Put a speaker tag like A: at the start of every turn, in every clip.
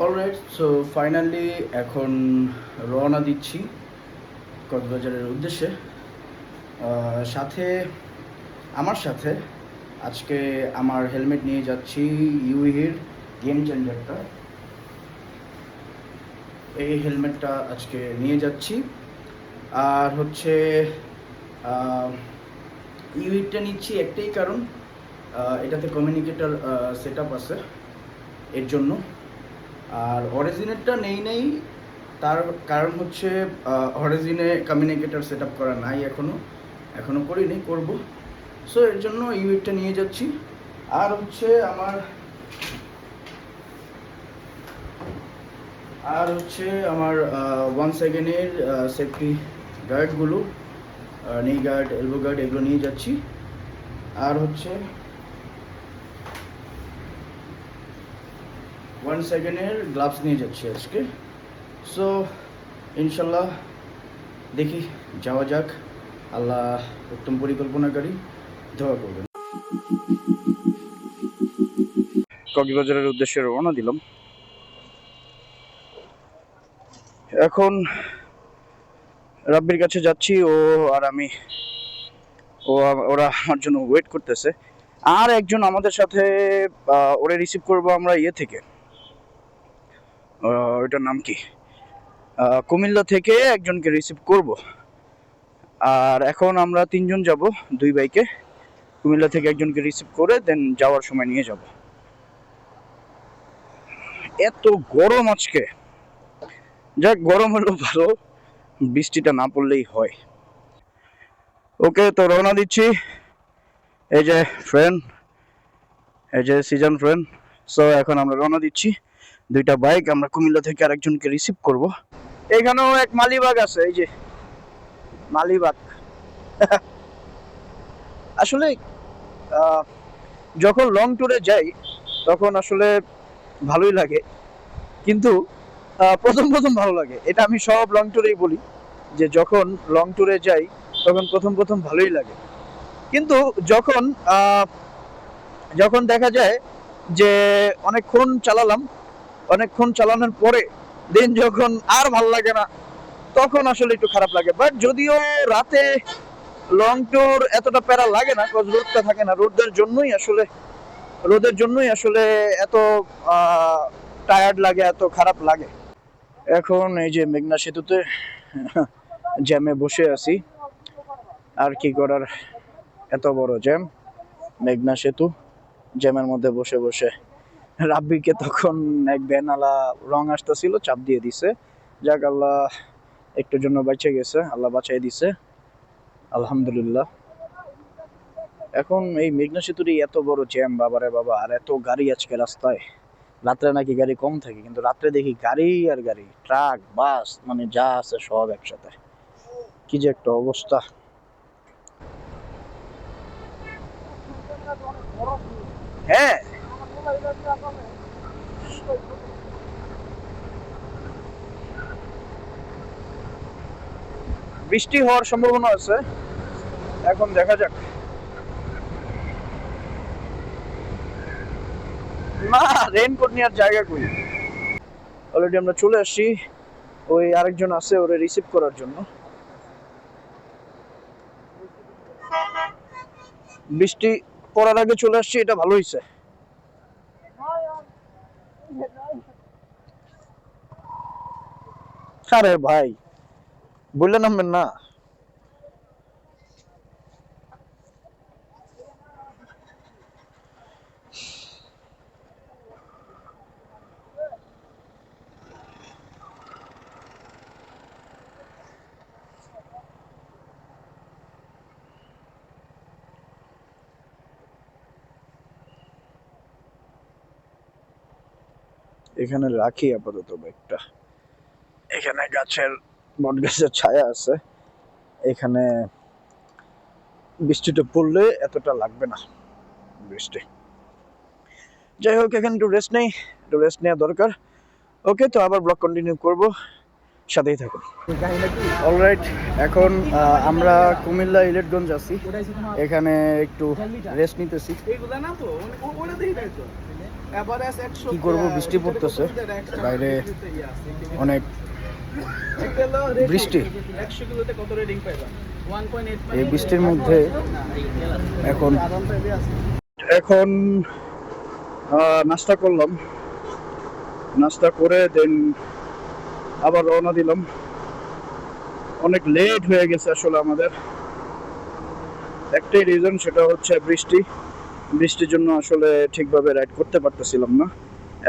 A: Alright, so finally এখন রওনা দিচ্ছি কক্সবাজারের উদ্দেশ্যে। সাথে আমার সাথে আজকে আমার হেলমেট নিয়ে যাচ্ছি, ইউইহির গেম চেঞ্জারটা। এই হেলমেটটা আজকে নিয়ে যাচ্ছি। আর হচ্ছে ইউইটা নিচ্ছি একটাই কারণ, এটাতে কমিউনিকেটর সেট আপ আছে এর জন্য। আর অরিজিনেরটা নেই তার কারণ হচ্ছে অরিজিনে কমিউনিকেটর সেট আপ করা নাই, এখনও করিনি, করব। সো এর জন্য ইউইটা নিয়ে যাচ্ছি। আর হচ্ছে আমার 1 সেকেন্ডের সেফটি গার্ডগুলো, নি গার্ড, এলবো গার্ড, এগুলো নিয়ে যাচ্ছি। আর হচ্ছে 1 সেকেন্ডের গ্লাভস নিয়ে যাচ্ছি আজকে। সো ইনশাল্লাহ দেখি, যাওয়া যাক। আল্লাহ উত্তম পরিকল্পনাকারী, দোয়া করবেন। কক্সবাজারের উদ্দেশ্যে রওনা দিলাম। এখন রাব্বির কাছে যাচ্ছি, ওরা আমার জন্য ওয়েট করতেছে। আর একজন আমাদের সাথে, ওরে রিসিভ করব আমরা থেকে, ওইটার নাম কি, কুমিল্লা থেকে একজনকে রিসিভ করব। আর এখন আমরা 3 জন যাব 2 বাইকে। কুমিল্লা থেকে একজনকে রিসিভ করে দেন যাওয়ার সময় নিয়ে যাব। এত গরম আজকে, যাক গরম হলো ভালো, বৃষ্টিটা না পড়লেই হয়। ওকে, তো রওনা দিচ্ছি। এই যে ফ্রেন্ড, এই যে সিজন ফ্রেন্ড। সো এখন আমরা রওনা দিচ্ছি, 2টা বাইক। আমরা কুমিল্লা থেকে আরেকজনকে রিসিভ করব। এখানেও এক মালিবাগ আছে, এই যে মালিবাগ। আসলে যখন লং ট্যুরে যাই তখন আসলে ভালোই লাগে, কিন্তু প্রথম ভালো লাগে। এটা আমি সব লং ট্যুরেই বলি যে যখন লং ট্যুরে যাই তখন প্রথম ভালোই লাগে, কিন্তু যখন দেখা যায় যে অনেকক্ষণ চালানোর পরে দিন যখন আর ভাল লাগে না, তখন আসলে একটু খারাপ লাগে। বাট যদিও রাতে লং ট্যুর এতটা প্যারা লাগে না, কজ রোদটা থাকে না। রোদের জন্যই আসলে এত টায়ার্ড লাগে, এত খারাপ লাগে। এখন এই যে মেঘনা সেতুতে জ্যামে বসে আছি, আর কি করার, এত বড় জ্যাম, মেঘনা সেতু, জ্যামের মধ্যে বসে বসে। রাব্বিকে তখন এক ভ্যানওয়ালা রং আসতেছিল, চাপ দিয়ে দিছে। যাক, আল্লাহ একটুর জন্য বাঁচে গেছে, আল্লাহ বাঁচাই দিছে, আলহামদুলিল্লাহ। এখন এই মেঘনা সেতুরই এত বড় জ্যাম, বাবারে বাবা, আর এত গাড়ি আজকে রাস্তায়। রাত্রে নাকি গাড়ি কম থাকে, কিন্তু রাত্রে দেখি গাড়ি আর গাড়ি, ট্রাক, বাস, মানে যা আছে সব একসাথে। কি যে একটা অবস্থা। হ্যাঁ, বৃষ্টি হওয়ার সম্ভাবনা আছে, এখন দেখা যাক। না, রেইনকোট নেওয়ার জায়গা কই। অলরেডি আমরা চলে আসছি, ওই আরেকজন আছে ওরে রিসিভ করার জন্য। বৃষ্টি পড়ার আগে চলে আসছি, এটা ভালো হয়েছে। আরে ভাই, বললে নামবেন না। এখানে রাখি আপাতত বাইকটা। এখানে বট গাছের ছায়া আছে, এখানে বৃষ্টিটা পড়লে এতটা লাগবে না বৃষ্টি। যাই হোক, এখানে একটু রেস্ট নেওয়া দরকার। ওকে, তো আবার ব্লগ কন্টিনিউ করব, সাথেই থাকুন। অলরাইট, এখন আমরা কুমিল্লা ইলেটগঞ্জ আছি, এখানে একটু রেস্ট নিতেছি। কি করব, বৃষ্টি পড়তেছে বাইরে, অনেক বৃষ্টি। এই বৃষ্টির মধ্যে এখন এখন নাস্তা করলাম, নাস্তা করে দেন আবার রওনা দিলাম। অনেক লেট হয়ে গেছে আসলে আমাদের, একটাই রিজন, সেটা হচ্ছে বৃষ্টি। বৃষ্টির জন্য আসলে ঠিকভাবে রাইড করতে পারতেছিলাম না।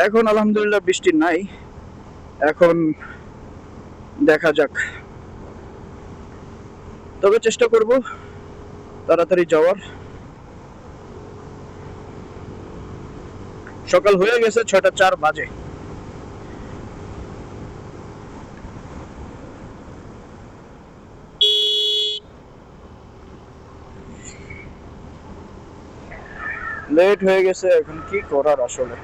A: এখন আলহামদুলিল্লাহ বৃষ্টি নাই, এখন দেখা যাক, তবে চেষ্টা করব তাড়াতাড়ি যাওয়ার। সকাল হয়ে গেছে, 6টা 4 বাজে। লেট হয়ে গেছে, এখন কি করার আসলে।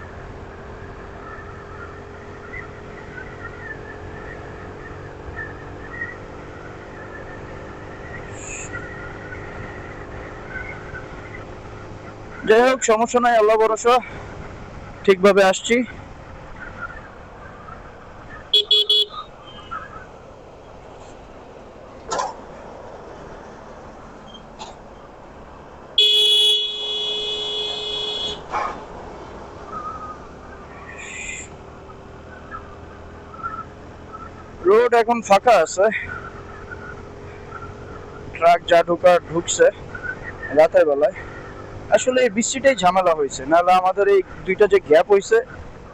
A: যাই হোক, সমস্যা নাই, আল্লাহ ভরসা, ঠিকভাবে আসছি। রোড এখন ফাঁকা আছে, ট্রাক যা ঢোকার ঢুকছে রাতের বেলায়। আসলে এই বৃষ্টিটাই ঝামেলা হয়েছে, নাহলে আমাদের এই দুইটা যে গ্যাপ হয়েছে,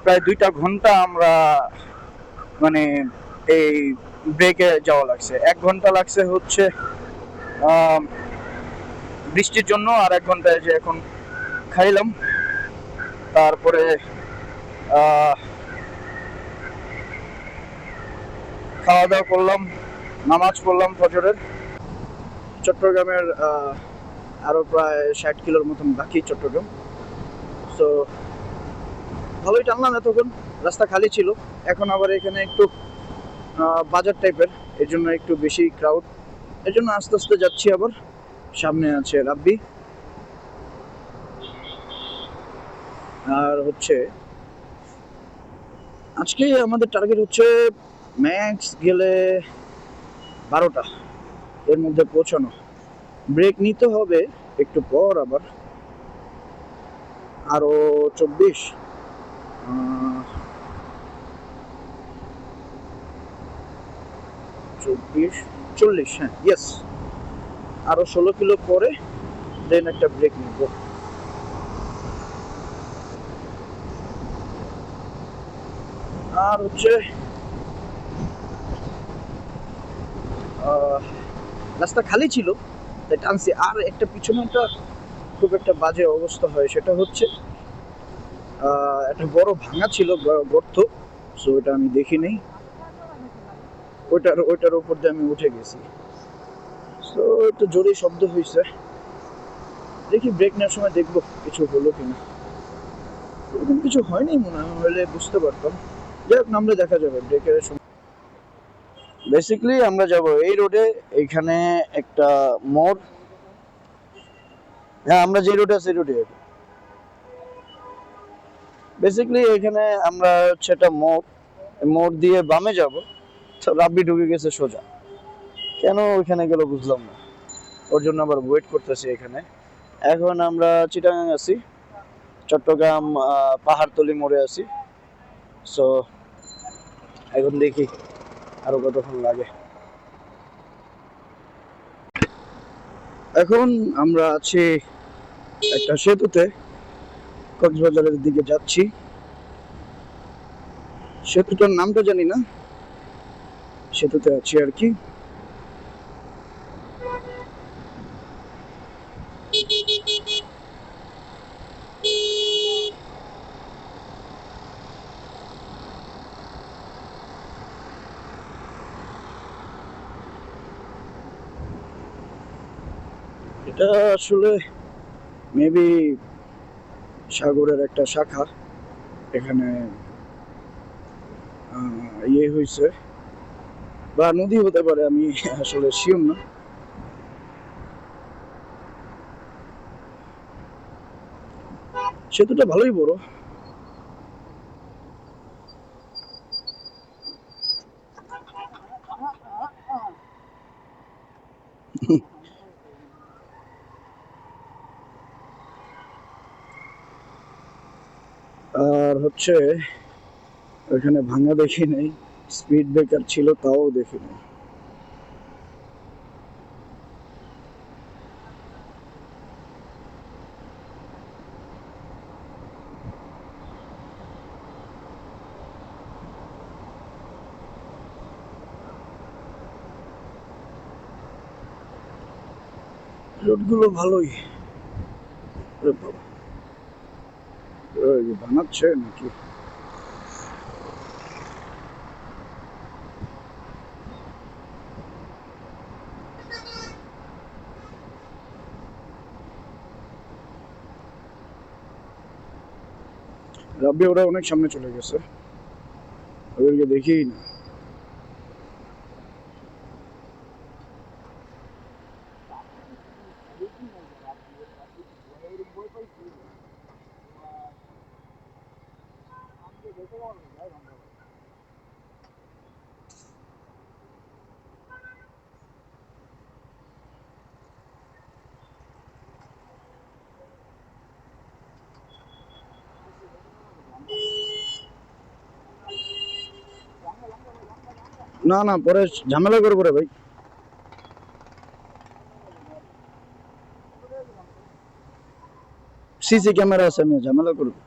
A: প্রায় 2টা ঘন্টা আমরা মানে এই ব্রেকে যাওয়া লাগছে। 1 ঘন্টা লাগছে হচ্ছে বৃষ্টির জন্য, আর 1 ঘন্টায় যে এখন খাইলাম, তারপরে খাওয়া দাওয়া করলাম, নামাজ পড়লাম ফজরের। চট্টগ্রামের আরো প্রায় 60 কিলোর মতন বাকি চট্টগ্রাম। তো ভালোই টানলাম, এতক্ষণ রাস্তা খালি ছিল। এখন আবার এখানে একটু বাজার টাইপের, এর জন্য একটু বেশি ক্রাউড, এর জন্য আস্তে আস্তে যাচ্ছি। আবার সামনে আছে রাব্বি, আর হচ্ছে আজকে আমাদের টার্গেট হচ্ছে ম্যাক্স গেলে 12টা এর মধ্যে পৌঁছানো। ব্রেক নিতে হবে একটু পর, আবার আরো 24 24 40, হ্যাঁ ইয়েস, আরো 16 কিলো পরে দেন একটা ব্রেক নিব। আর হচ্ছে রাস্তা খালি ছিল তাই টানছি। আর একটা পিছনে একটা খুব একটা বাজে অবস্থা হয়, সেটা হচ্ছে একটা বড় ভাঙা ছিল গর্ত, সো ওটা আমি দেখি নাই, ওইটার উপর দিয়ে আমি উঠে গেছি। সো একটু জোরে শব্দ হয়েছে, দেখি ব্রেক নেওয়ার সময় দেখবো কিছু হলো কিনা। এরকম কিছু হয়নি মনে হয়, হলে বুঝতে পারতাম। যাই হোক, নামলে দেখা যাবে ব্রেকের সময়। বেসিক্যালি আমরা যাব এই রোডে, এইখানে একটা মোড়, হ্যাঁ আমরা যে রোডে আছি রোডে। বেসিক্যালি এখানে আমরা হচ্ছে একটা মোড় দিয়ে বামে যাব। রাব্বি ঢুকে গেছে সোজা, কেন ওইখানে গেল বুঝলাম না, ওর জন্য আবার ওয়েট করতেছি এখানে। এখন আমরা চিটাগাং আছি, চট্টগ্রাম পাহাড়তলি মোড়ে আছি। সো এখন দেখি আরো কতক্ষণ লাগে। এখন আমরা আছি একটা সেতুতে, কক্সবাজারের দিকে যাচ্ছি। সেতুটার নামটা জানি না, সেতুতে আছি আর কি। এটা আসলে মেবি সাগরের একটা শাখা, এখানে ইয়ে হয়েছে, বা নদী হতে পারে, আমি আসলে শিওর না। সেতুটা ভালোই বড়, হচ্ছে ওখানে ভাঙা দেখি নাই, স্পিড ব্রেকার ছিল তাও দেখি নাই। রোডগুলো ভালোই, বানাচ্ছে নাকি? রাব্বি ওরা অনেক সামনে চলে গেছে, ওদেরকে দেখি না। না না, পরে ঝামেলা করবো রে ভাই। সিসি ক্যামেরা আছে, আমি ঝামেলা করবো।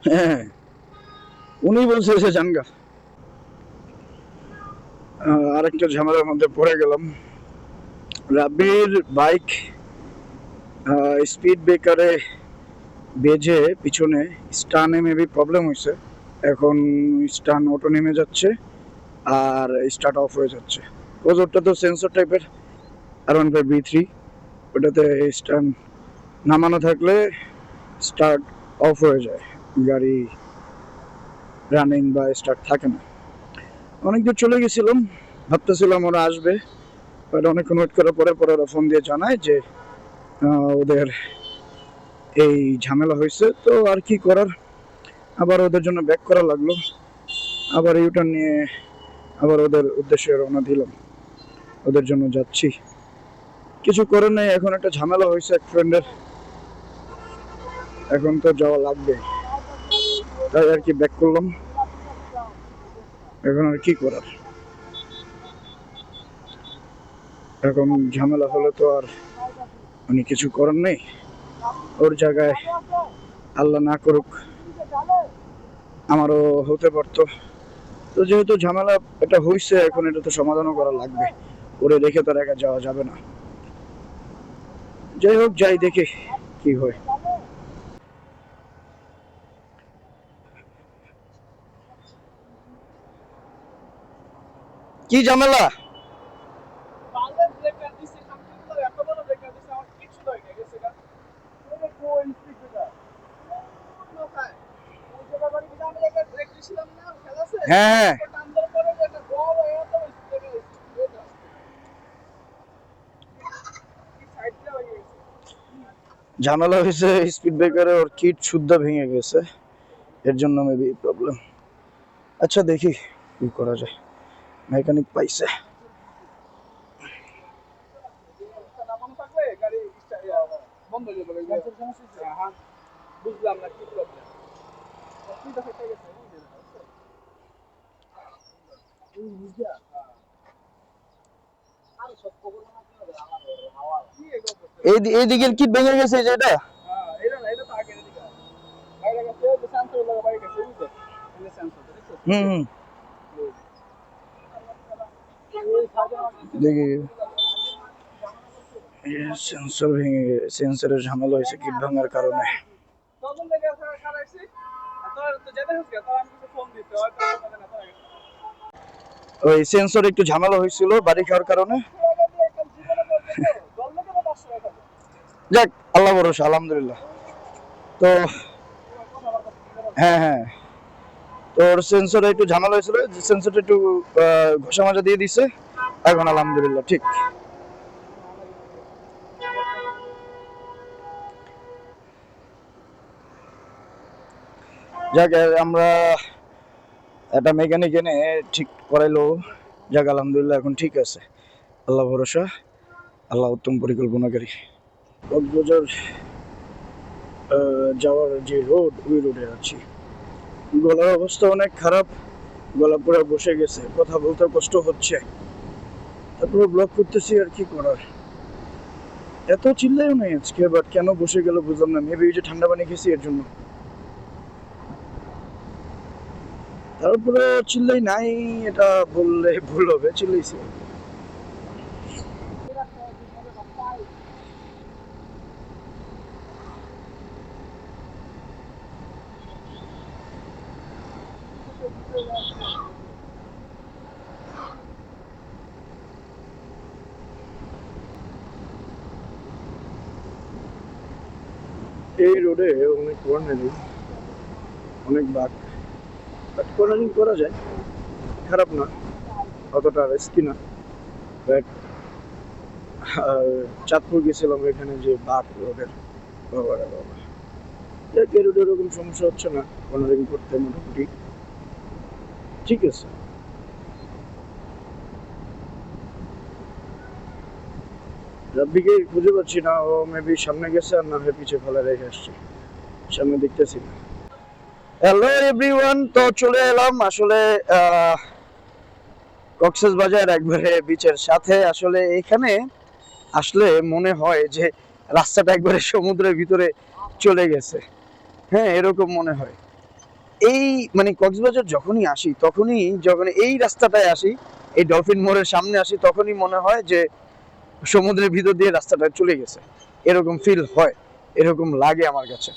A: হ্যাঁ, উনি বলছে সে জানগা। আরেকটা ঝামেলার মধ্যে পড়ে গেলাম। রাব্বির বাইক স্পিড ব্রেকারে বেজে পিছনে স্টানে মেবি প্রবলেম হয়েছে। এখন স্টান অটো নেমে যাচ্ছে আর স্টার্ট অফ হয়ে যাচ্ছে। ওটা তো সেন্সর টাইপের R15B3, ওটাতে স্টান নামানো থাকলে স্টার্ট অফ হয়ে যায়, গাড়ি রানিং বা স্টার্ট থাকে না। অনেক দূর চলে গেছিলাম, ভাবতেছিলাম ওরা আসবে, বাট অনেকক্ষণ ওয়েট করার পরে ওরা ফোন দিয়ে জানায় যে ওদের এই ঝামেলা হয়েছে। তো আর কি করার, আবার ওদের জন্য ব্যাক করা লাগলো, আবার ইউটার্ন নিয়ে আবার ওদের উদ্দেশ্যে রওনা দিলাম, ওদের জন্য যাচ্ছি। কিছু করার নেই, এখন একটা ঝামেলা হয়েছে এক ফ্রেন্ডের, এখন তো যাওয়া লাগবে, তাই আর কি ব্যাক করলাম। এখন আর কি করার, এখন ঝামেলা হলে তো আর মানে কিছু করার নেই। ওর জায়গায় আল্লাহ না করুক আমারও হতে পারতো। তো যেহেতু ঝামেলা এটা হয়েছে, এখন এটা তো সমাধানও করা লাগবে, ওরে রেখে তো একা যাওয়া যাবে না। যাই হোক, যাই দেখি কি হয়। কি ঝামেলা? হ্যাঁ, ঝামেলা হয়েছে স্পিড ব্রেকারে, ওর কিট শুদ্ধ ভেঙে গেছে, এর জন্য মেবি প্রবলেম। আচ্ছা দেখি কি করা যায়, মেকানিক পাইছে। এই দিকের কিট ভেঙে গেছে যেটা। হুম হুম, দেখি সেন্সর ভেঙে গেছে, সেন্সরের ঝামেলা হয়েছে কিট ভাঙার কারণে। ওই সেন্সর একটু ঝামেলা হয়েছিল বাড়ি খাওয়ার কারণে। যাক, আল্লাহ ভরসা, আলহামদুলিল্লাহ। তো হ্যাঁ হ্যাঁ, তো ওর সেন্সরে একটু ঝামেলা হয়েছিল, সেন্সরটা একটু ঘষা মাজা দিয়ে দিছে, এখন আলহামদুলিল্লাহ ঠিক। যাক, আমরা একটা মেকানিক এনে ঠিক করাইলো, যাক আলহামদুলিল্লাহ এখন ঠিক আছে, আল্লাহ ভরসা। আল্লাহ উত্তম পরিকল্পনাকারী। কক্সবাজার যাওয়ার যে রোড, ওই রোডে আছি। গলার অবস্থা অনেক খারাপ, গলা পুরো বসে গেছে, কথা বলতে কষ্ট হচ্ছে, তারপরে ব্লক করতেছি, আর কি করার। এত চিল্লাইও নাই আজকে, বাট কেন বসে গেল বুঝলাম না। মেবি যে ঠান্ডা পানি খেয়েছি এর জন্য। তারপরে চিল্লাই নাই এটা বললে ভুল হবে, চিল্লাইছি। এই রোডে অনেক কর্নারিং, অনেক বাঁক, বাট কর্নারিং করা যায়, খারাপ না, অতটা রিস্কি না। বাট চাঁদপুর গেছিলাম, এখানে যে বাঁক রোডের, বাবা রে বাবা। যাক, এই রোডে এরকম সমস্যা হচ্ছে না, কর্নারিং করতে মোটামুটি ঠিক আছে। রাব্বিকে খুঁজে পাচ্ছি না, ও মেবি সামনে গেছে, আর না হয় পিছিয়ে ফেলা রেখে আসছে, সামনে দেখতেছি না। হ্যালো এভরিওয়ান, তো চলে এলাম আসলে কক্সবাজার, একবারে বিচের সাথে। আসলে এখানে আসলে মনে হয় যে রাস্তাটা একবারে সমুদ্রের ভিতরে চলে গেছে। হ্যাঁ, এরকম মনে হয়। এই মানে কক্সবাজার যখনই আসি, তখনই যখন এই রাস্তাটায় আসি, এই ডলফিন মোড়ের সামনে আসি, তখনই মনে হয় যে সমুদ্রের ভিতর দিয়ে রাস্তাটা চলে গেছে, এরকম ফিল হয়, এরকম লাগে আমার কাছে।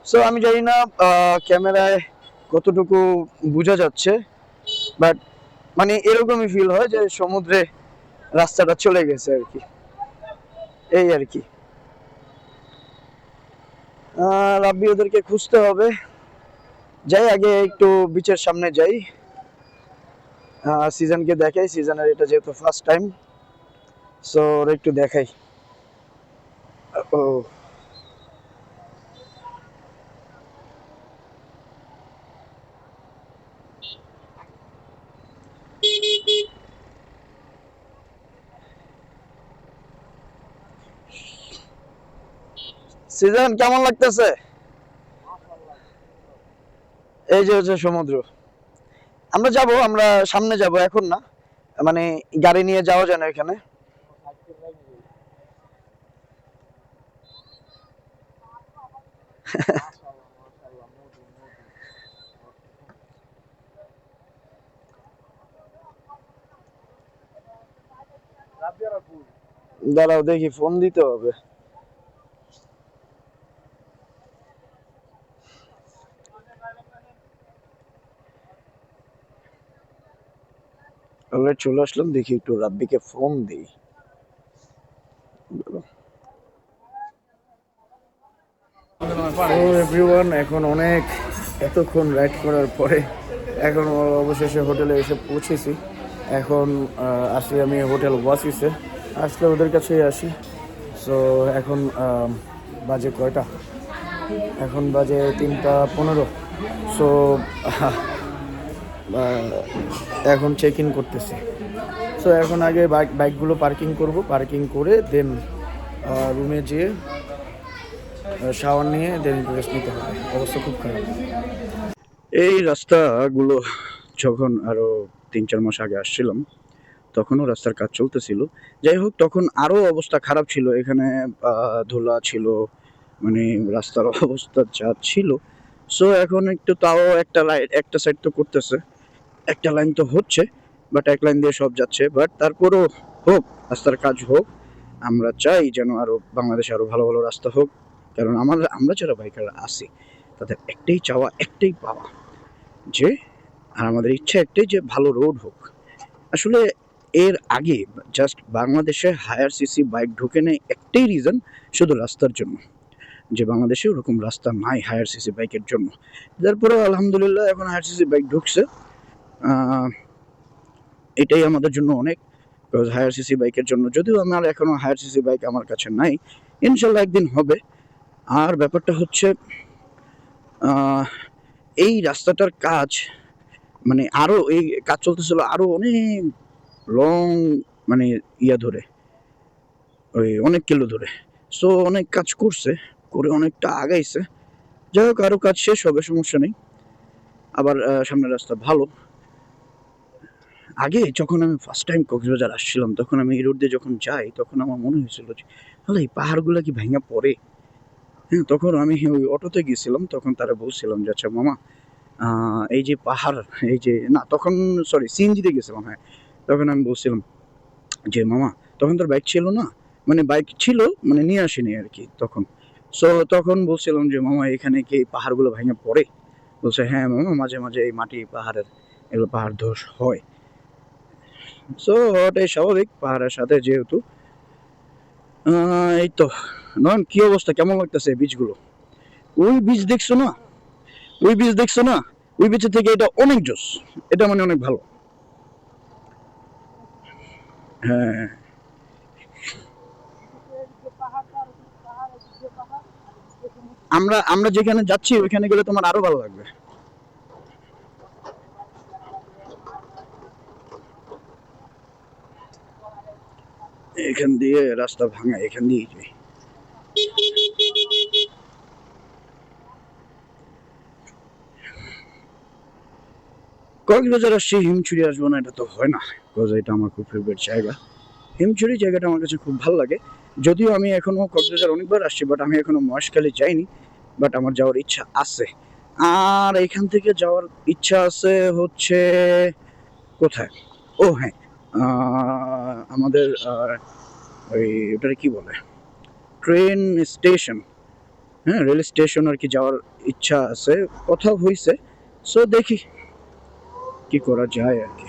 A: সো আমি জানি না ক্যামেরায় কতটুকু বোঝা যাচ্ছে, বাট মানে এরকমই ফিল হয় যে সমুদ্রে রাস্তাটা চলে গেছে আর কি, এই আর কি। রাব্বি ওদেরকে খুঁজতে হবে, যাই আগে একটু বিচের সামনে যাই, সিজনকে দেখাই। সিজনের এটা যেহেতু ফার্স্ট টাইম, সো ওরা একটু দেখাই। ও সিজন, কেমন লাগতেছে? এই যে হচ্ছে সমুদ্র, আমরা যাব, আমরা সামনে যাব, এখন না, মানে গাড়ি নিয়ে যাওয়া যায় না এখানে। দাঁড়াও দেখি, ফোন দিতে হবে। অলরেডি চলে আসলাম, দেখি একটু রাব্বিকে ফোন দিই। এভরিওয়ান, এখন অনেক এতক্ষণ রাইড করার পরে এখন অবশেষে হোটেলে এসে পৌঁছেছি। এখন আসি আমি হোটেল ওয়াসিসে, আসলে ওদের কাছেই আসি। সো এখন বাজে কয়টা, এখন বাজে 3:15। সো এখন চেক ইন করতেছি। সো এখন আগে বাইকগুলো পার্কিং করব, পার্কিং করে দেন রুমে যেয়ে শাওয়ার নিয়ে দেন রেস্ট নিতে হবে, অবস্থা খুব খারাপ। এই রাস্তাগুলো যখন আরো 3-4 মাস আগে আসছিলাম, তখনও রাস্তার কাজ চলতেছিল। যাই হোক, তখন আরো অবস্থা খারাপ ছিল, এখানে ধুলা ছিল, মানে রাস্তার অবস্থা যা ছিল। সো এখন একটু তাও একটা লাইন, একটা সাইড তো করতেছে, একটা লাইন তো হচ্ছে, বাট এক লাইন দিয়ে সব যাচ্ছে। বাট তারপরও হোক, রাস্তার কাজ হোক, আমরা চাই যেন আরো বাংলাদেশে আরো ভালো ভালো রাস্তা হোক। কারণ আমরা যারা বাইকাররা আছি, তাদের একটাই চাওয়া, একটাই পাওয়া, যে আর আমাদের ইচ্ছা একটাই, যে ভালো রোড হোক। আসলে এর আগে জাস্ট বাংলাদেশে হায়ার সিসি বাইক ঢুকে নেই একটাই রিজন, শুধু রাস্তার জন্য, যে বাংলাদেশে ওরকম রাস্তা নাই হায়ার সিসি বাইকের জন্য। তারপরে আলহামদুলিল্লাহ এখন হায়ার সিসি বাইক ঢুকছে, এটাই আমাদের জন্য অনেক। হায়ার সিসি বাইকের জন্য, যদিও আমার এখনো হায়ার সিসি বাইক আমার কাছে নাই, ইনশাল্লাহ একদিন হবে। আর ব্যাপারটা হচ্ছে এই রাস্তাটার কাজ, মানে আরো এই কাজ চলতেছিল আরো অনেক লং, মানে ইয়া ধরে, ওই অনেক কিলো ধরে। সো অনেক কাজ করছে, করে অনেকটা আগাইছে। যাই হোক, আরো কাজ শেষ হবে, সমস্যা নেই। আবার সামনের রাস্তা ভালো। আগে যখন আমি ফার্স্ট টাইম কক্সবাজার আসছিলাম, তখন আমি এই রোড দিয়ে যখন যাই, তখন আমার মনে হয়েছিল যে আল্লাহ, এই পাহাড়গুলো কি ভাঙা পড়ে। হ্যাঁ, তখন আমি ওই অটোতে গেছিলাম, তখন তারা বলছিলাম যে আচ্ছা মামা, এই যে পাহাড়, এই যে না, তখন সরি সিএনজিতে গেছিলাম, হ্যাঁ। তখন আমি বলছিলাম যে মামা, তখন তোর বাইক ছিল না, মানে বাইক ছিল, মানে নিয়ে আসিনি আর কি তখন। সো তখন বলছিলাম যে মামা, এখানে কি পাহাড়গুলো ভেঙে পড়ে? বলছে হ্যাঁ মামা, মাঝে মাঝে এই মাটি পাহাড়ের, এগুলো পাহাড় ধস হয়। সো ওটাই স্বাভাবিক, পাহাড়ের সাথে যেহেতু। এই তো। নয়ন, কি অবস্থা, কেমন লাগতেছে বীজগুলো? ওই বীজ দেখছো না? ওই বীজ দেখছো না? ওই বীজের থেকে এটা অনেক জোস। এটা মানে অনেক ভালো। হ্যাঁ। আমরা আমরা যেখানে যাচ্ছি ওইখানে গেলে তোমার আরো ভালো লাগবে। এখান দিয়ে রাস্তা ভাঙা, এখান দিয়ে যাই। কক্সবাজার আসছি, হিমছড়ি আসবো না এটা তো হয় না। বিকজ এটা আমার খুব ফেভারিট জায়গা। হিমছড়ি জায়গাটা আমার কাছে খুব ভালো লাগে। যদিও আমি এখনো কক্সবাজার অনেকবার আসছি, বাট আমি এখনো মহেশখালী যাইনি। বাট আমার যাওয়ার ইচ্ছা আছে। আর এখান থেকে যাওয়ার ইচ্ছা আছে হচ্ছে কোথায়? ও হ্যাঁ, আমাদের ওই ওটারে কি বলে, ট্রেন স্টেশন। হ্যাঁ, রেল স্টেশন আর কি যাওয়ার ইচ্ছা আছে, কথা হয়েছে। সো দেখি কি করা যায় আর কি।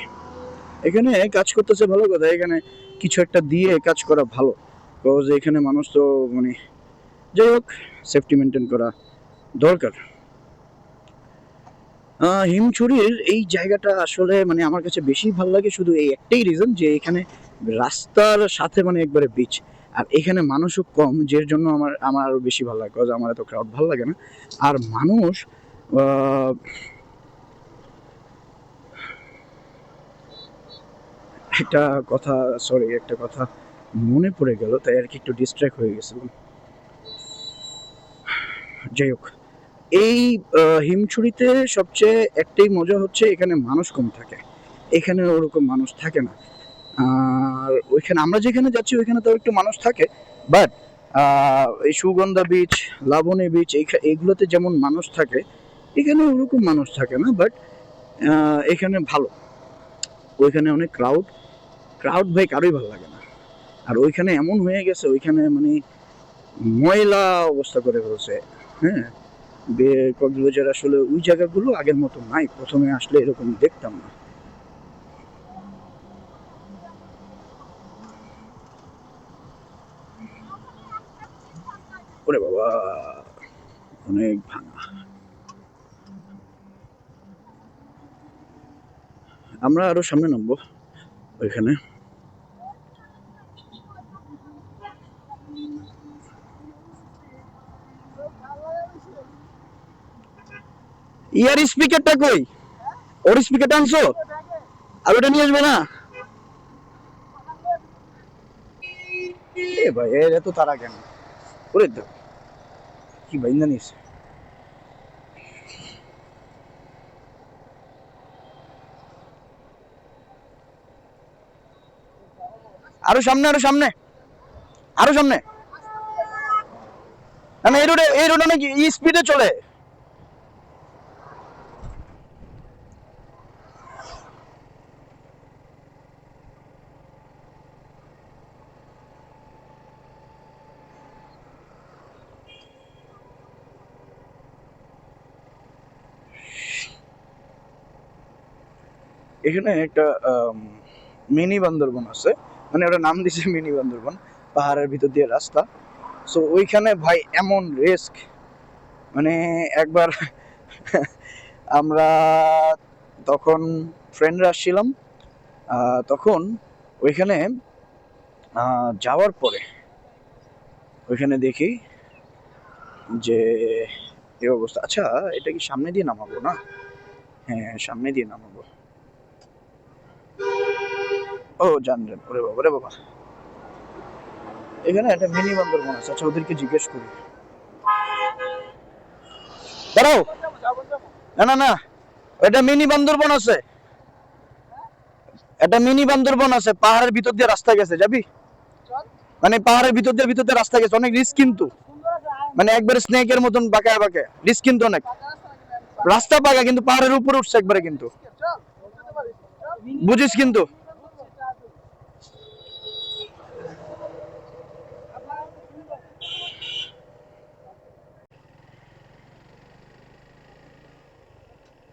A: এখানে কাজ করতেছে ভালো কথা, এখানে কিছু একটা দিয়ে কাজ করা ভালো। বিকজ এখানে মানুষ তো মানে, যাই হোক, সেফটি মেনটেন করা দরকার। হিমছড়ির এই জায়গাটা আসলে মানে আমার কাছে বেশি ভালো লাগে শুধু এই একটাই রিজন যে এখানে রাস্তার সাথে মানে একবারে বিচ। আর এখানে মানুষও কম, যের জন্য আমার আমার আরো বেশি ভালো লাগে, বিকজ আমার এত ক্রাউড ভালো লাগে না। আর মানুষ, আহ, একটা কথা, সরি, একটা কথা মনে পড়ে গেল, তাই আর কি একটু ডিস্ট্র্যাক্ট হয়ে গেছিলাম। যাই হোক, এই হিমছড়িতে সবচেয়ে একটাই মজা হচ্ছে এখানে মানুষ কম থাকে। এখানে ওরকম মানুষ থাকে না। আর ওইখানে আমরা যেখানে যাচ্ছি ওইখানে তো একটু মানুষ থাকে, বাট এই সুগন্ধা বিচ, লাবণী বিচ, এইগুলোতে যেমন মানুষ থাকে, এখানে ওরকম মানুষ থাকে না। বাট এখানে ভালো, ওইখানে অনেক ক্রাউড। ক্রাউড ভাই কারোই ভালো লাগে না। আর ওইখানে এমন হয়ে গেছে, ওইখানে মানে ময়লা অবস্থা করে ফেলছে। হ্যাঁ, কক্সবাজার আসলে ওই জায়গাগুলো আগের মতো নাই, প্রথমে আসলে এরকম দেখতাম না। ওরে বাবা, অনেক ভাঙা। আমরা আরো সামনে নামবো ওইখানে। ইয়ার স্পিকারটা কই? ওর স্পিকারটা আনছো? আর ওটা নিয়ে আসবে না? এ ভাই, এর এত তারা কেন? ওরে তো কি বাইন্দা নিস। আরো সামনে, আরো সামনে, আরো সামনে। না না, এই রোডে অনেক স্পিডে চলে। এখানে একটা মিনি বান্দরবন আছে, মানে ওটা নাম দিছে মিনি বান্দরবন। পাহাড়ের ভিতর দিয়ে রাস্তা। সো ওইখানে ভাই এমন রিস্ক, মানে একবার আমরা তখন ফ্রেন্ডরা আসছিলাম, তখন ওইখানে যাওয়ার পরে ওইখানে দেখি যে এই অবস্থা। আচ্ছা, এটা কি সামনে দিয়ে নামাবো না? হ্যাঁ, সামনে দিয়ে নামাবো। ও জান জান, ওরে বাবা রে বাবা। এখানে একটা মিনি বান্দরবন আছে, আচ্ছা ওদেরকে জিজ্ঞেস করি। দাঁড়াও, না না না, এটা মিনি বান্দরবন আছে, একটা মিনি বান্দরবন আছে, পাহাড়ের ভিতর দিয়ে রাস্তা গেছে, যাবি? মানে পাহাড়ের ভিতর দিয়ে রাস্তা গেছে, অনেক রিস্ক কিন্তু, মানে একবারে স্নেকের মতন বাঁকায় বাঁকায়, রিস্ক কিন্তু অনেক। রাস্তা পাকা কিন্তু পাহাড়ের উপরে উঠছে একবারে, কিন্তু বুঝিস কিন্তু।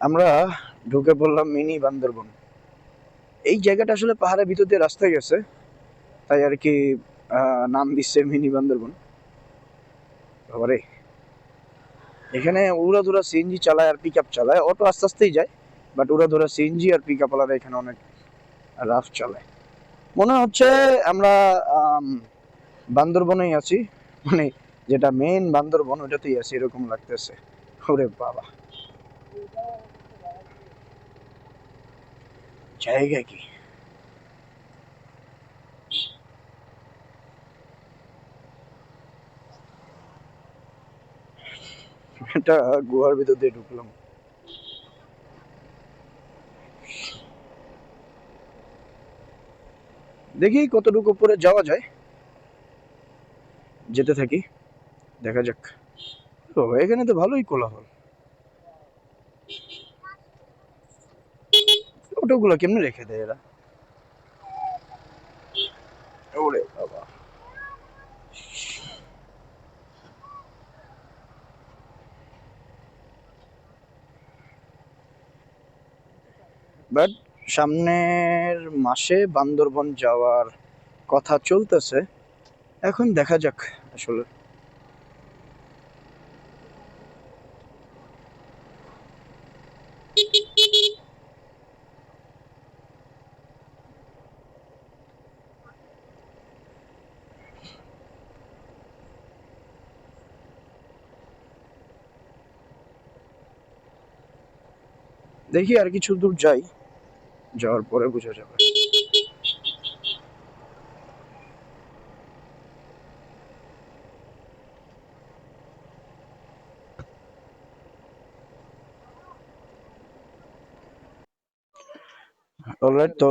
A: আমরা ঢুকে পড়লাম মিনি বান্দরবন। এই জায়গাটা আসলে পাহাড়ের ভিতর দিয়ে রাস্তা গেছে, তাই আর কি নাম দিচ্ছে মিনি বান্দরবন। বাবারে, এখানে উড়াধুরা সিএনজি চালায় আর পিক আপ চালায়, অটো আস্তে আস্তেই যায়, বাট উড়াধুরা সিএনজি আর পিক আপ আলাদা এখানে অনেক রাফ চালায়। মনে হচ্ছে আমরা বান্দরবনেই আছি, মানে যেটা মেইন বান্দরবন ওটাতেই আছি এরকম লাগতেছে। ওরে বাবা, জায়গা কি! এটা গুহার ভিতর দিয়ে ঢুকলাম। দেখি কতটুকু উপরে যাওয়া যায়, যেতে থাকি, দেখা যাক। তো এখানে তো ভালোই কোলাহল। অটোগুলো কেমনে রেখে দেয় এরা! ওরে বাবা, বাট সামনের মাসে বান্দরবন যাওয়ার কথা চলতেছে, এখন দেখা যাক আসলে। দেখি আর কিছু দূর যাই, যাওয়ার পরে বোঝা যাবে। অলরাইট, তো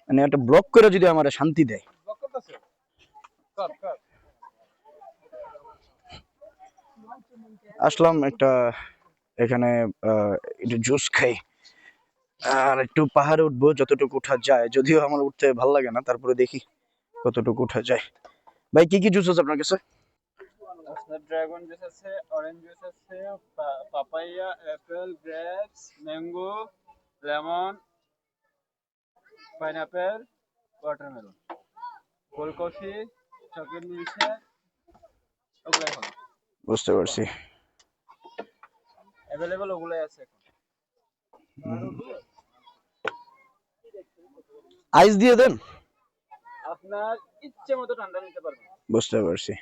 A: মানে একটা ব্লক করে যদি আমার শান্তি দেয়। আসলাম একটা এখানে, একটু জুস খাই আর একটু পাহাড়ে উঠবো যতটুকু উঠা যায়, যদিও আমার উঠতে ভালো লাগে না, তারপরে দেখি কতটুকু উঠা যায়। ভাই কি কি জুস আছে আপনার কাছে?
B: ড্রাগন জুস আছে, অরেঞ্জ জুস আছে, papaya, apple, grapes, mango, lemon, pineapple, watermelon, cold coffee, chocolate milkshake, ওগুলাই হলো।
A: বুঝতে পারছি।
B: অ্যাভেলেবল ওগুলাই আছে এখন।
A: আইস দিয়ে দেন,
B: আপনার ইচ্ছে মতো ঠান্ডা নিতে পারবেন।
A: বুঝতে পারছি।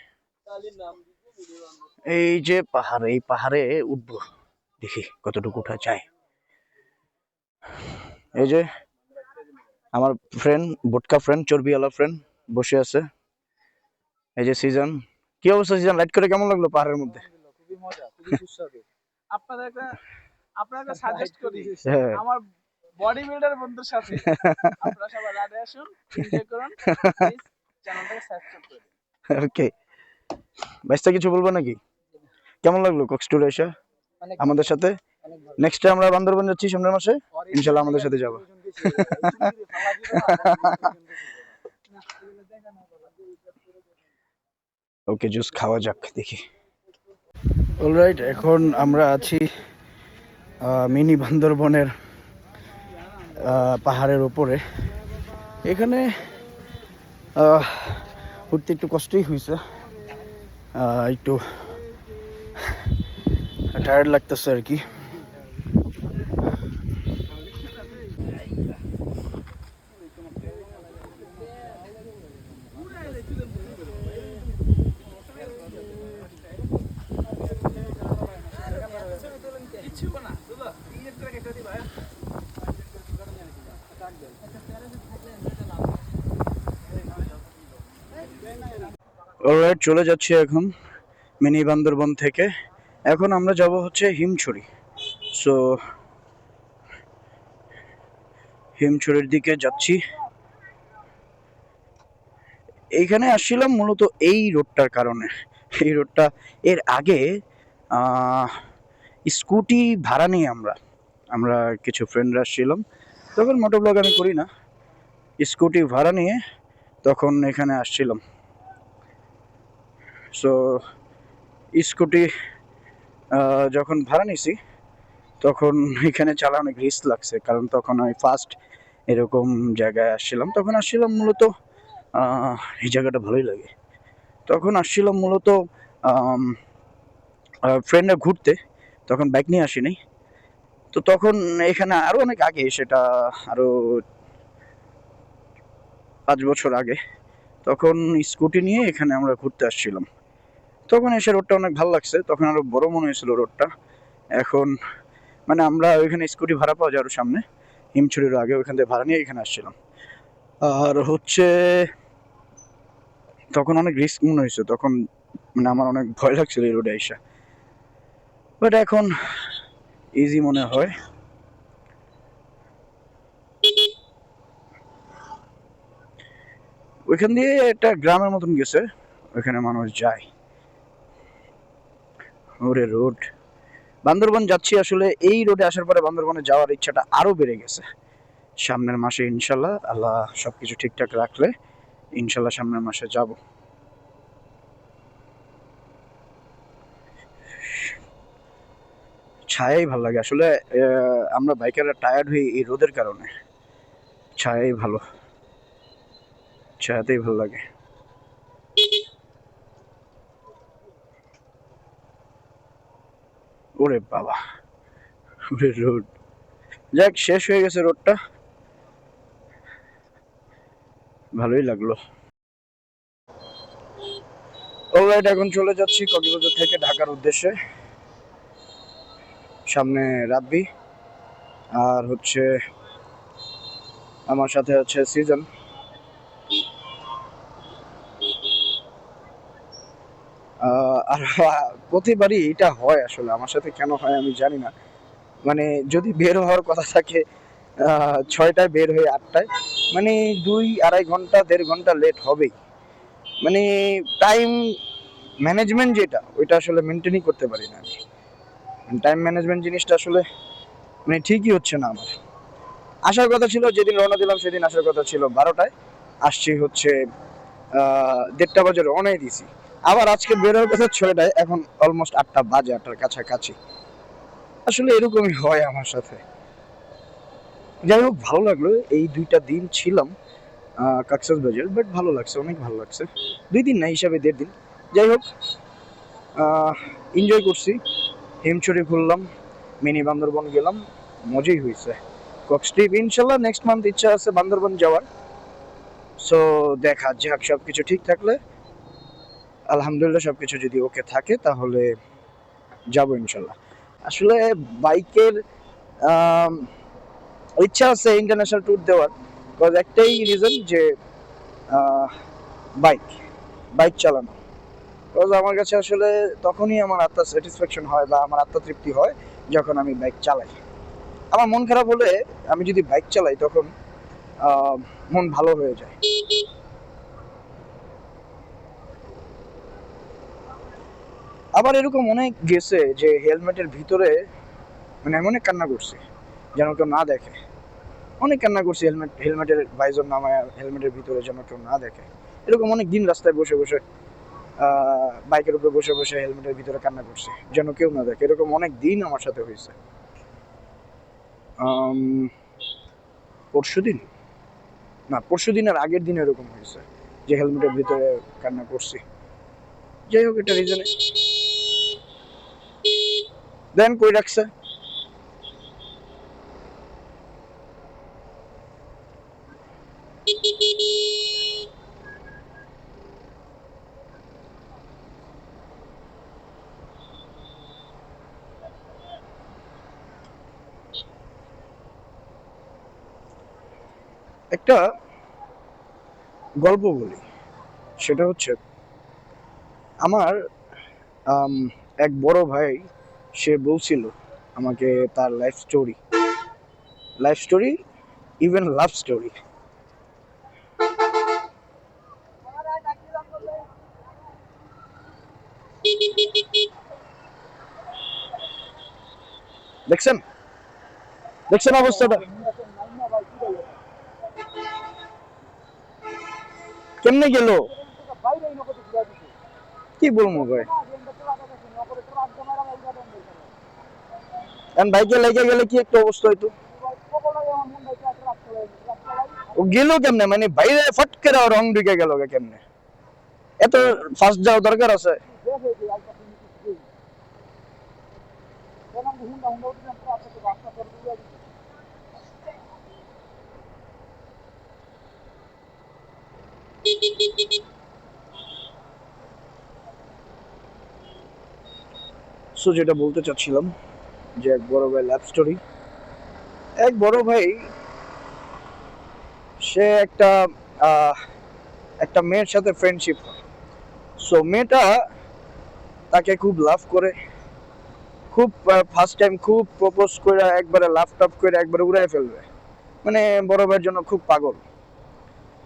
A: এই যে পাহাড়, এই পাহাড়ে উঠবো, দেখি কতটুকু উঠা যায়। এই যে আমার ফ্রেন্ড, বোটকা ফ্রেন্ড, চর্বিওয়ালা ফ্রেন্ড বসে আছে। এই যে সিজন, কি অবস্থা সিজন? লাইট করে কেমন লাগলো পাহাড়ের মধ্যে?
B: খুবই মজা, খুবই সুস্বাদু। আপনাদের সাজেস্ট করি
A: হ্যাঁ।
B: আমার বডি বিল্ডার বন্ধুর সাথে আপনারা সবাই রাডে আসুন, এনজয় করুন, চ্যানেলটাকে সাবস্ক্রাইব করুন।
A: ওকে, বাইস্তা কিছু বলবো নাকি? কেমন লাগলো কক্স ট্যুরে এসে আমাদের সাথে? নেক্সট টাইম আমরা বান্দরবান যাচ্ছি সামনের মাসে, ইনশাআল্লাহ আমাদের সাথে যাবো। ওকে, জুস খাওয়া যাক, দেখি। অলরাইট, এখন আমরা আছি মিনি বান্দরবনের পাহাড়ের উপরে। এখানে উঠতে একটু কষ্টই হয়েছে, একটু টায়ার্ড লাগতেছে আর কি। অলরাইট, চলে যাচ্ছি এখন মিনি বান্দরবন থেকে। এখন আমরা যাব হচ্ছে হিমছড়ি। সো হিমছড়ির দিকে যাচ্ছি। এইখানে আসছিলাম মূলত এই রোডটার কারণে। এই রোডটা এর আগে আহ, স্কুটি ভাড়া নিয়ে আমরা আমরা কিছু ফ্রেন্ডরা আসছিলাম। তখন মোটোব্লগ আমি করি না, স্কুটি ভাড়া নিয়ে তখন এখানে আসছিলাম। সো স্কুটি যখন ভাড়া নিছি তখন এখানে চালা অনেক রিস্ক লাগছে, কারণ তখন আমি ফার্স্ট এরকম জায়গায় আসছিলাম। তখন আসছিলাম মূলত এই জায়গাটা ভালোই লাগে। তখন আসছিলাম মূলত ফ্রেন্ডরা ঘুরতে, তখন বাইক নিয়ে আসিনি। তো তখন এখানে আরো অনেক আগে, সেটা আরো 5 বছর আগে, তখন স্কুটি নিয়ে এখানে আমরা ঘুরতে আসছিলাম। তখন এসে রোডটা অনেক ভালো লাগছে, তখন আরো বড় মনে হয়েছিল রোডটা। এখন মানে আমরা ওইখানে স্কুটি ভাড়া পাওয়া যায় আরো সামনে, হিমছড়ির আগে ওইখান থেকে ভাড়া নিয়ে এখানে আসছিলাম। আর হচ্ছে তখন অনেক রিস্ক মনে হয়েছে, তখন মানে আমার অনেক ভয় লাগছিল এই রোডে আইসা। বাট এখন ইজি মনে হয়। ওইখান দিয়ে একটা গ্রামের মতন গেছে, ওইখানে মানুষ যায়। ওরে রোড, বান্দরবন যাচ্ছি আসলে। এই রোডে আসার পরে বান্দরবনে যাওয়ার ইচ্ছাটা আরো বেড়ে গেছে। সামনের মাসে ইনশাল্লাহ, আল্লাহ সবকিছু ঠিকঠাক রাখলে ইনশাল্লাহ সামনের মাসে যাব। ছায়াই ভালো লাগে আসলে। আমরা বাইকাররা টায়ার্ড হই এই রোদের কারণে। ছায়াই ভালো, ছায়াতেই ভালো লাগে। ওরে বাবা, ওরে রোড। যাক, শেষ হয়ে গেছে রোডটা, ভালোই লাগলো। অলরাইট, এখন চলে যাচ্ছি কক্সবাজার থেকে ঢাকার উদ্দেশ্যে। সামনে রাব্বি, আর হচ্ছে আমার সাথে হচ্ছে সিজন। আর প্রতিবারই এটা হয় আসলে, আমার সাথে কেন হয় আমি জানি না। মানে যদি বের হওয়ার কথা থাকে 6টায়, বের হয়ে 8টায়, মানে 2-2.5 ঘন্টা 1.5 ঘন্টা লেট হবেই। মানে টাইম ম্যানেজমেন্ট যেটা, ওইটা আসলে মেনটেনই করতে পারি না আমি। টাইম ম্যানেজমেন্ট জিনিসটা আসলে মানে ঠিকই হচ্ছে না আমার। আসার কথা ছিল, যেদিন রওনা দিলাম সেদিন আসার কথা ছিল 12টায়, আসছি হচ্ছে 1:30 বাজে রওনাই দিছি। আবার আজকে বের হওয়ার কথা 6টায়, এখন অলমোস্ট 8টা বাজে, 8টার কাছাকাছি। আসলে এরকমই হয় আমার সাথে। যাই হোক, ভালো লাগলো। এই 2টা দিন ছিলাম কক্সবাজার, বাট ভালো লাগছে, অনেক ভালো লাগছে। 2 দিন না, হিসাবে 1.5 দিন। যাই হোক, এনজয় করছি। হিমছড়ি ঘুরলাম, মিনি বান্দরবন গেলাম, মজাই হয়েছে। কক্স ট্রিপ ইনশাল্লাহ নেক্সট মান্থ ইচ্ছা আছে বান্দরবন যাওয়ার। সো দেখা যাক, সবকিছু ঠিক থাকলে, আলহামদুলিল্লাহ সবকিছু যদি ওকে থাকে তাহলে যাবো ইনশাল্লাহ। আসলে বাইকের ইচ্ছা আছে ইন্টারন্যাশনাল ট্যুর দেওয়ার, কজ একটাই রিজন যে বাইক বাইক চালানো। কজ আমার কাছে আসলে তখনই আমার আত্মার স্যাটিসফ্যাকশন হয় বা আমার আত্মতৃপ্তি হয় যখন আমি বাইক চালাই। আমার মন খারাপ হলে আমি যদি বাইক চালাই তখন মন ভালো হয়ে যায়। আবার এরকম অনেক গেছে যে হেলমেটের ভিতরে, মানে আমি অনেক কান্না করছি যেন কেউ না দেখে। অনেক কান্না করছি হেলমেটের ভাইজর নামায়, হেলমেটের ভিতরে যেন কেউ না দেখে। এরকম অনেক দিন রাস্তায় বসে বসে, বাইকের উপরে বসে বসে হেলমেটের ভিতরে কান্না করছি যেন কেউ না দেখে। এরকম অনেক দিন আমার সাথে হয়েছে। পরশুদিন, না পরশুদিনের আগের দিন এরকম হয়েছে যে হেলমেটের ভিতরে কান্না করছি। যাই হোক, এটা রিজনে দেন কই রাখছে। একটা গল্প বলি। সেটা হচ্ছে আমার এক বড় ভাই, সে বলছিল আমাকে তার life story, even love story. দেখছেন দেখছেন অবস্থাটা কেমনে গেল, কি বলবো ভাই। এখন বাইকে লেগে গেলে কি একটা অবস্থা হইতো। ও গেল কেমনে, মানে বাইরে ফট করে রং ঢুকে গেল কেমনে, এত ফাস্ট যাওয়া দরকার আছে? সো যেটা বলতে চাচ্ছিলাম, যে এক বড় ভাই লাভ স্টোরি। এক বড় ভাই, সে একটা মেয়ের সাথে ফ্রেন্ডশিপ হয়। সো মেয়েটা তাকে খুব লাভ করে, খুব ফার্স্ট টাইম খুব প্রপোজ করে একবারে লাভ টাভ করে একবারে উড়াই ফেলবে, মানে বড় ভাইয়ের জন্য খুব পাগল,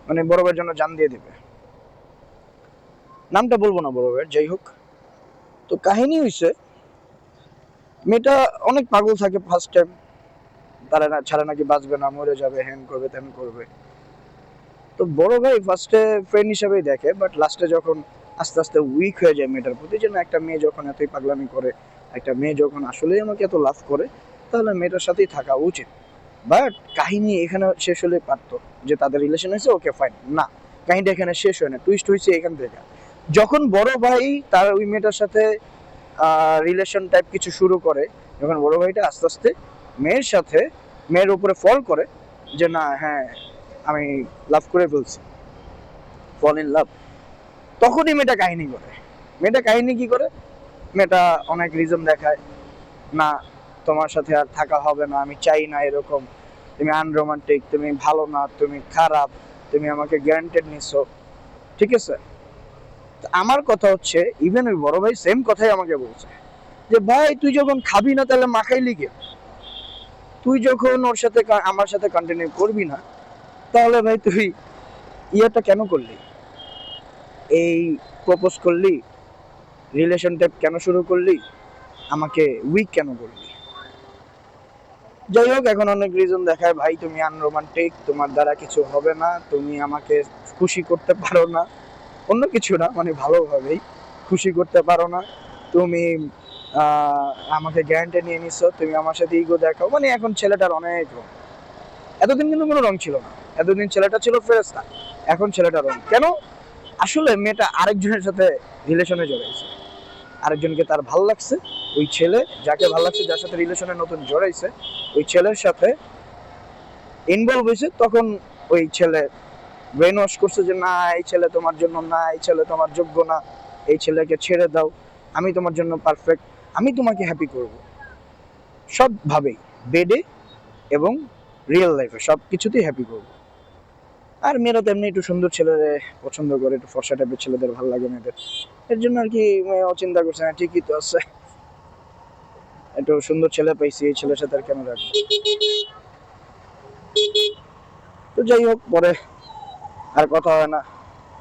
A: মানে বড় ভাইয়ের জন্য জান দিয়ে দিবে। নামটা বলবো না বড় ভাইয়ের, যাই হোক। তো কাহিনী হইছে, মেয়েটা অনেক পাগল থাকে ফার্স্ট টাইম, তারা না ছাড়া নাকি বাঁচবে না, মরে যাবে, হ্যান করবে তেন করবে। তো বড় ভাই ফার্স্টে ফ্রেন্ড হিসেবেই দেখে, বাট লাস্টে যখন আস্তে আস্তে উইক হয়ে যায় মেয়েটার প্রতি, যে না একটা মেয়ে যখন এতই পাগলামি করে, একটা মেয়ে যখন আসলেই আমাকে এত লাভ করে, তাহলে মেয়েটার সাথেই থাকা উচিত। বাট কাহিনী এখানে শেষ হলে পারতো যে তাদের রিলেশন হয়েছে, ওকে ফাইন, না, কাহিনীটা এখানে শেষ হয় না, টুইস্ট হয়েছে এখান থেকে। যখন বড় ভাই তার ওই মেয়েটার সাথে রিলেশন টাইপ কিছু শুরু করে, যখন বড় ভাইটা আস্তে আস্তে মেয়ের উপরে ফল করে, যে না হ্যাঁ আমি লাভ করে ফেলছি, ফল ইন লাভ, তখনই মেয়েটা কাহিনী কি করে, মেয়েটা অনেক রিজন দেখায়, না তোমার সাথে আর থাকা হবে না, আমি চাই না এরকম, তুমি আনরোমান্টিক, তুমি ভালো না, তুমি খারাপ, তুমি আমাকে গ্যারান্টেড নিছো, ঠিক আছে। আমার কথা হচ্ছে, ইভেন ওই বড় ভাই সেম কথাই আমাকে বলছে, যে ভাই তুই যখন খাবি না তাহলে মাখাইলি কে, তুই যখন ওর সাথে আমার সাথে কন্টিনিউ করবি না, তাহলে ভাই তুই ইয়েটা কেন করলি, এই প্রপোজ করলি, রিলেশন টাইপ কেন শুরু করলি, আমাকে উইক কেন করলি। যাই হোক, এখন অনেক রিজন দেখায়, ভাই তুমি আনরোমান্টিক, তোমার দ্বারা কিছু হবে না, তুমি আমাকে খুশি করতে পারো না, অন্য কিছু না, মানে ভালোভাবেই খুশি করতে পারো না, তুমি আমাকে গ্যারান্টি নিয়ে নিছো, তুমি আমার সাথে ইগো দেখাও, মানে এখন ছেলেটার অনেক রং। এতদিন কিন্তু কোনো রং ছিল না, এতদিন ছেলেটা ছিল ফেরেশতা, এখন ছেলেটা রং কেন, আসলে মেয়েটা আরেকজনের সাথে রিলেশনে জড়াইছে, আরেকজনকে তার ভাল লাগছে, ওই ছেলে যাকে ভাল লাগছে, যার সাথে রিলেশনে নতুন জড়াইছে, ওই ছেলের সাথে ইনভলভ হয়েছে, তখন ওই ছেলে ব্রেন ওয়াশ করছে যে না এই ছেলে তোমার জন্য না, এই ছেলে তোমার যোগ্য না, এই ছেলেকে ছেড়ে দাও, আমি তোমার জন্য পারফেক্ট, আমি তোমাকে হ্যাপি করব, সবভাবেই, বেডে এবং রিয়েল লাইফে সব কিছুতেই হ্যাপি করবো। আর মেয়েরা তো এমনি একটু সুন্দর ছেলে পছন্দ করে, একটু ফর্সা টাইপের ছেলেদের ভালো লাগে মেয়েদের, এর জন্য আর কি চিন্তা করছে না, ঠিকই তো আছে, একটু সুন্দর ছেলে পাইছি, এই ছেলের সাথে আর কেন রাখবো। তো যাই হোক, পরে আর কথা হয় না,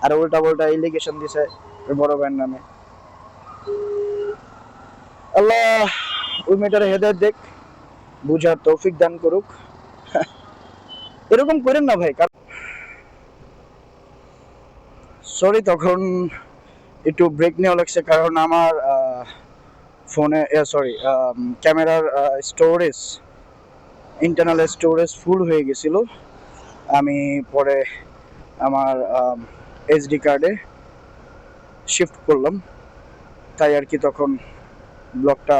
A: আর উল্টা পাল্টা এলিগেশন দিছে বড় ভাইয়ের নামে। আল্লাহ ওই মেয়েটার হেদায়েত দেখ, বুঝার তৌফিক দান করুক। এরকম করেন না ভাই। সরি, তখন একটু ব্রেক নেওয়া লাগছে, কারণ আমার ফোনে ক্যামেরার স্টোরেজ, ইন্টারনাল স্টোরেজ ফুল হয়ে গেছিল, আমি পরে আমার এসডি কার্ডে শিফট করলাম, তাই আর কি তখন ব্লগটা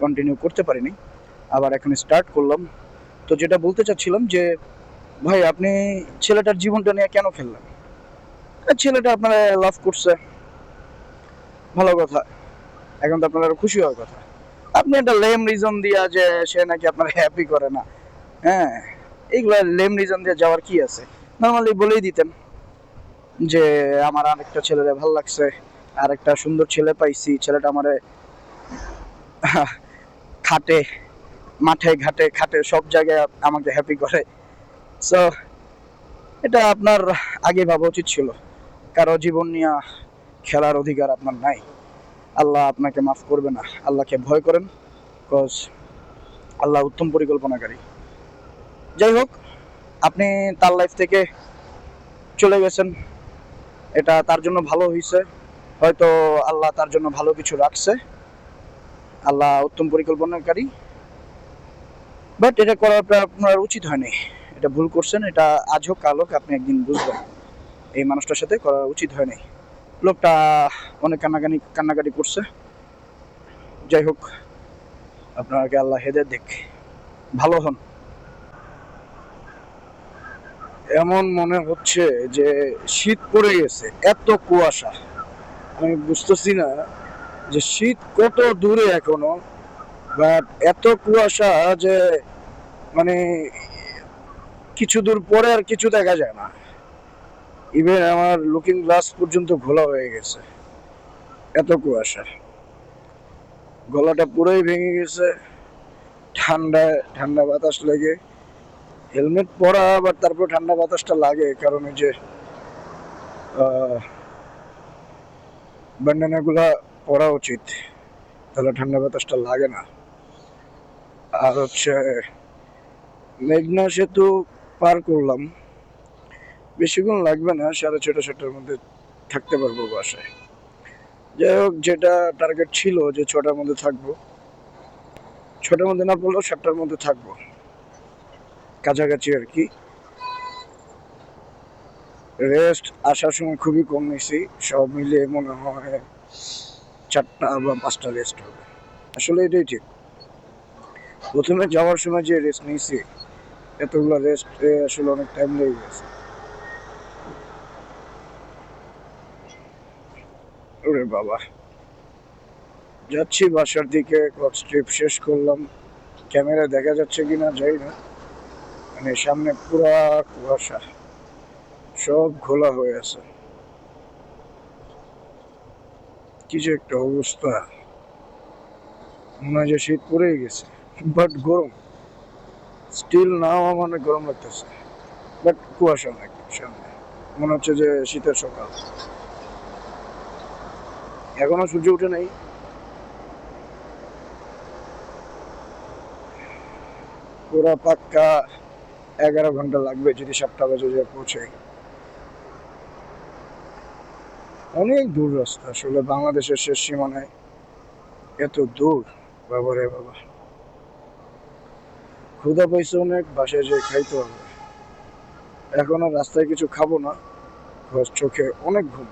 A: কন্টিনিউ করতে পারিনি, আবার এখন স্টার্ট করলাম। তো যেটা বলতে চাচ্ছিলাম, যে ভাই আপনি ছেলেটার জীবনটা নিয়ে কেন খেললেন, ছেলেটা আপনারা লাভ করছে, ভালো কথা, এখন তো আপনার খুশি হওয়ার কথা, আপনি একটা লেম রিজন দিয়া যে সে নাকি আপনার হ্যাপি করে না, হ্যাঁ এইগুলা লেম রিজন দিয়ে যাওয়ার কি আছে, নর্মালি বলেই দিতেন যে আমার আরেকটা ছেলেরে ভালো লাগছে, আরেকটা সুন্দর ছেলে পাইছি, ছেলেটা আমারে খাটে, মাঠে ঘাটে খাটে, সব জায়গায় আমাকে হ্যাপি করে। সো এটা আপনার আগে ভাবা উচিত ছিল। কারো জীবন নিয়ে খেলার অধিকার আপনার নাই। আল্লাহ আপনাকে মাফ করবে না। আল্লাহকে ভয় করেন, বিকজ আল্লাহ উত্তম পরিকল্পনাকারী। যাই হোক, আপনি তার লাইফ থেকে চলে গেছেন, এটা তার জন্য ভালো হয়েছে। হয়তো আল্লাহ তার জন্য ভালো কিছু রাখছে, আল্লাহ উত্তম পরিকল্পনাকারী। বাট এটা করার আপনার উচিত হয়নি, এটা ভুল করছেন। এটা আজ হোক কাল হোক আপনি একদিন বুঝবেন এই মানুষটার সাথে করা উচিত হয়নি। লোকটা অনেক কান্নাকাটি করছে। যাই হোক, আপনাকে আল্লাহ হেদায়েত দিক, ভালো হন। এমন মনে হচ্ছে যে শীত পড়ে গেছে, এত কুয়াশা। আমি বুঝতেছি না যে শীত কত দূরে এখনো, বাট এত কুয়াশা যে মানে কিছু দূর পরে আর কিছু দেখা যায় না। ইভেন আমার লুকিং গ্লাস পর্যন্ত ঘোলা হয়ে গেছে, এত কুয়াশা। গলাটা পুরোই ভেঙে গেছে, ঠান্ডায় ঠান্ডা বাতাস লেগে। হেলমেট পরা, আবার তারপর ঠান্ডা বাতাসটা লাগে, কারণ ওই যে ব্যান্ডানা গুলা পরা উচিত, তাহলে ঠান্ডা বাতাসটা লাগে না। আর হচ্ছে মেঘনা সেতু পার করলাম, বেশিক্ষণ লাগবে না, 6:30-7টার মধ্যে থাকতে পারবো বাসায়। যাই হোক, যেটা টার্গেট ছিল যে 6টার মধ্যে থাকবো, 6টার মধ্যে না পড়লেও 7টার মধ্যে থাকবো, কাছাকাছি আর কি। রেস্ট আসার সময় খুবই কম নিয়েছি, সব মিলিয়ে মনে হয় 4টা বা 5টা রেস্ট হবে। আসলে এটাই ঠিক। প্রথমে যাওয়ার সময় যে রেস্ট নিয়েছি, এতগুলো রেস্ট আসলে অনেক টাইম লেগে গেছে। ওরে বাবা, যাচ্ছি বাসার দিকে। ক্লক স্ট্রিপ শেষ করলাম, ক্যামেরা দেখা যাচ্ছে কিনা জানি না, মানে সামনে পুরা কুয়াশা, সব ঘোলা হয়ে আছে। কি যে একটা অবস্থা, মনে হয় যে শীত পড়েই গেছে, বাট গরম স্টিল। নাও আমার গরম লাগতেছে, বাট কুয়াশা অনেক সামনে, মনে হচ্ছে যে শীতের সকাল। এখনো সূর্য উঠে নাই। পুরা পাক্কা 11 ঘন্টা লাগবে যদি 7টা বাজে যে পৌঁছাই। অনেক দূর রাস্তা, আসলে বাংলাদেশের শেষ সীমানায় এত দূর, বাবা রে বাবা। ক্ষুধা পাইছে অনেক, বাসায় যেয়ে খাইতে হবে। এখন আর রাস্তায় কিছু খাবো না, চোখে অনেক ঘুম,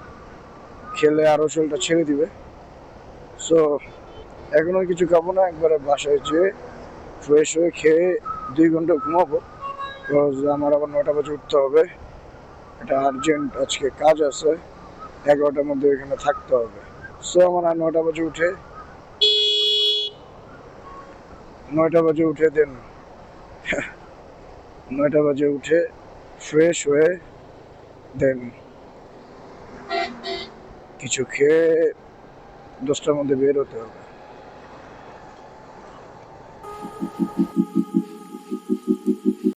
A: খেলে আরো শরীরটা ছেড়ে দিবে। সো এখন আর কিছু খাবো না, একবারে বাসায় যেয়ে ফ্রেশ হয়ে খেয়ে 2 ঘন্টা ঘুমাবো। আমার আবার 9টা বাজে উঠতে হবে, এটা আর্জেন্ট, আজকে কাজ আছে, 11টার মধ্যে এখানে থাকতে হবে। সো আমার আর 9টা বাজে উঠে 9টা বাজে উঠে দেন 9টা বাজে উঠে ফ্রেশ হয়ে দেন কিছু খেয়ে 10টার মধ্যে বের হতে হবে।